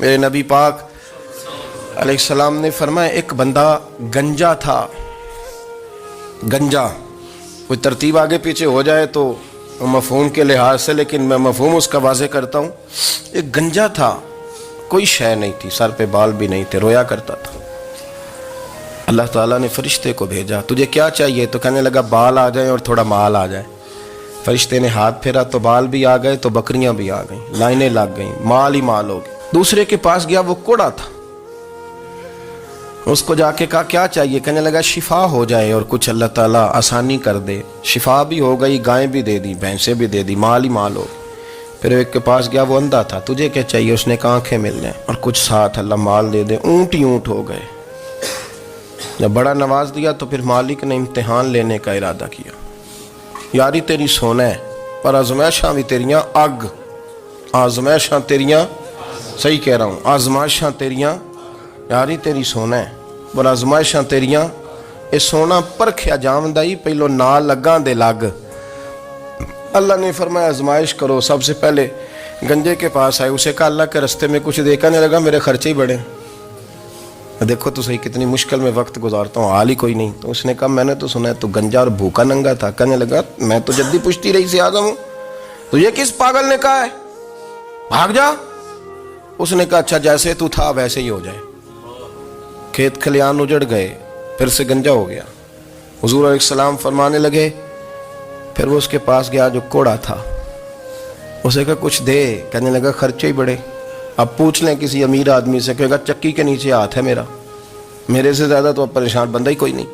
میرے نبی پاک علیہ السلام نے فرمایا ایک بندہ گنجا تھا. گنجا کوئی ترتیب آگے پیچھے ہو جائے تو مفہوم کے لحاظ سے، لیکن میں مفہوم اس کا واضح کرتا ہوں. ایک گنجا تھا، کوئی شے نہیں تھی، سر پہ بال بھی نہیں تھے، رویا کرتا تھا. اللہ تعالیٰ نے فرشتے کو بھیجا، تجھے کیا چاہیے؟ تو کہنے لگا بال آ جائیں اور تھوڑا مال آ جائے. فرشتے نے ہاتھ پھیرا تو بال بھی آ گئے، تو بکریاں بھی آ گئیں، لائنیں لگ گئیں، مال ہی مال ہو گئے. دوسرے کے پاس گیا، وہ کوڑا تھا. اس کو جا کے کہا کیا چاہیے؟ کہنے لگا شفا ہو جائے اور کچھ اللہ تعالیٰ آسانی کر دے. شفا بھی ہو گئی، گائیں بھی دے دی، بھینسیں بھی دے دی، مال ہی مال ہو. پھر ایک کے پاس گیا، وہ اندھا تھا، تجھے کیا چاہیے؟ اس نے کہا آنکھیں مل جائیں اور کچھ ساتھ اللہ مال دے دے. اونٹ ہی اونٹ ہو گئے. جب بڑا نواز دیا تو پھر مالک نے امتحان لینے کا ارادہ کیا. یاری تیری سونا ہے پر آزمائشاں بھی تیریاں اگ. آزمائشاں تیریاں، صحیح کہہ رہا ہوں، آزمائشاں تیریاں. یاری تیری سونا ہے پر آزمائشاں تیریاں. اے سونا پرکھیا جامدہ ہی پہلو نال لگاں دے لگ. اللہ نے فرمایا آزمائش کرو. سب سے پہلے گنجے کے پاس آئے، اسے کہا اللہ کے رستے میں کچھ دیکھا نہیں لگا، میرے خرچے ہی بڑے. دیکھو تو صحیح کتنی مشکل میں وقت گزارتا ہوں، حال ہی کوئی نہیں. تو اس نے کہا میں نے تو سنا ہے تو گنجا اور بھوکا ننگا تھا. کہنے لگا میں تو جدی پشتی رئیس اعظم ہوں. تو یہ کس پاگل نے کہا ہے؟ بھاگ جا. اس نے کہا اچھا جیسے تو تھا ویسے ہی ہو جائے. کھیت کھلیان اجڑ گئے، پھر سے گنجا ہو گیا. حضور علیہ السلام فرمانے لگے. پھر وہ اس کے پاس گیا جو کوڑا تھا، اسے کہا کچھ دے. کہنے لگا خرچے ہی بڑے. اب پوچھ لیں کسی امیر آدمی سے، کہے گا چکی کے نیچے ہاتھ ہے میرا، میرے سے زیادہ تو اب پریشان بندہ ہی کوئی نہیں.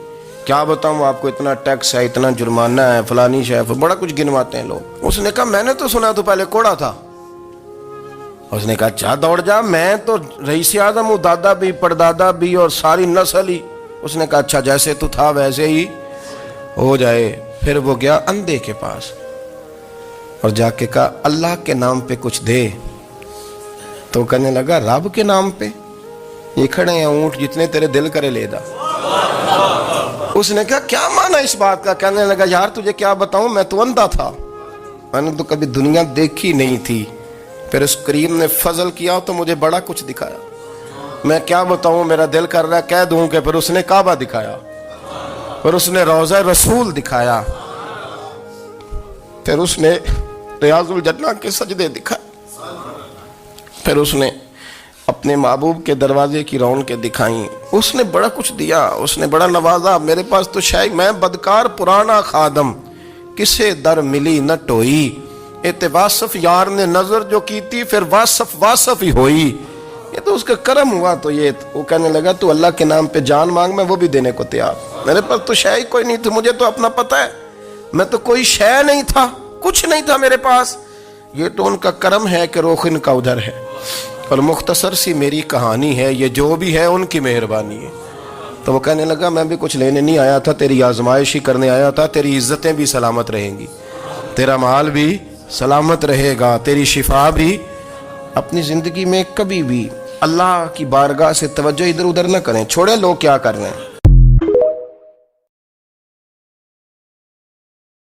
کیا بتاؤں آپ کو، اتنا ٹیکس ہے، اتنا جرمانہ ہے، فلانی شے، بڑا کچھ گنواتے ہیں لوگ. اس نے کہا میں نے تو سنا تو پہلے کوڑا تھا. اس نے کہا اچھا دوڑ جا، میں تو رئیس اعظم ہوں، دادا بھی پردادا بھی اور ساری نسل ہی. اس نے کہا اچھا جیسے تو تھا ویسے ہی ہو جائے. پھر وہ گیا اندھے کے پاس اور جا کے کہا اللہ کے نام پہ کچھ دے. تو کہنے لگا رب کے نام پہ؟ یہ کھڑے ہیں اونٹ، جتنے تیرے دل کرے لے دا. اس نے کہا کیا معنی اس بات کا؟ کہنے لگا یار تجھے کیا بتاؤں، میں تو اندھا تھا، میں نے تو کبھی دنیا دیکھی نہیں تھی. پھر اس کریم نے فضل کیا تو مجھے بڑا کچھ دکھایا. میں کیا بتاؤں، میرا دل کر رہا ہے کہہ دوں کہ پھر اس نے کعبہ دکھایا، پھر اس نے روضہ رسول دکھایا، پھر اس نے ریاض الجنہ کے سجدے دکھائے، پھر اس نے اپنے محبوب کے دروازے کی رونقیں دکھائیں. اس نے بڑا کچھ دیا، اس نے بڑا نوازا. میرے پاس تو شاید میں بدکار پرانا خادم، کسے در ملی نہ ٹوئی. واصف یار نے نظر جو کی تھی پھر واصف ہی ہوئی. یہ تو اس کا کرم ہوا. تو یہ وہ کہنے لگا تو اللہ کے نام پہ جان مانگ، میں وہ بھی دینے کو تیار. میرے پاس تو شے کوئی نہیں تھی، مجھے تو اپنا پتہ ہے، میں تو کوئی شے نہیں تھا، کچھ نہیں تھا میرے پاس. یہ تو ان کا کرم ہے کہ روخ ان کا ادھر ہے. اور مختصر سی میری کہانی ہے، یہ جو بھی ہے ان کی مہربانی ہے. تو وہ کہنے لگا میں بھی کچھ لینے نہیں آیا تھا، تیری آزمائش ہی کرنے آیا تھا. تیری عزتیں بھی سلامت رہیں گی، تیرا مال بھی سلامت رہے گا، تیری شفا بھی. اپنی زندگی میں کبھی بھی اللہ کی بارگاہ سے توجہ ادھر ادھر نہ کریں. چھوڑے لوگ کیا کر رہے ہیں.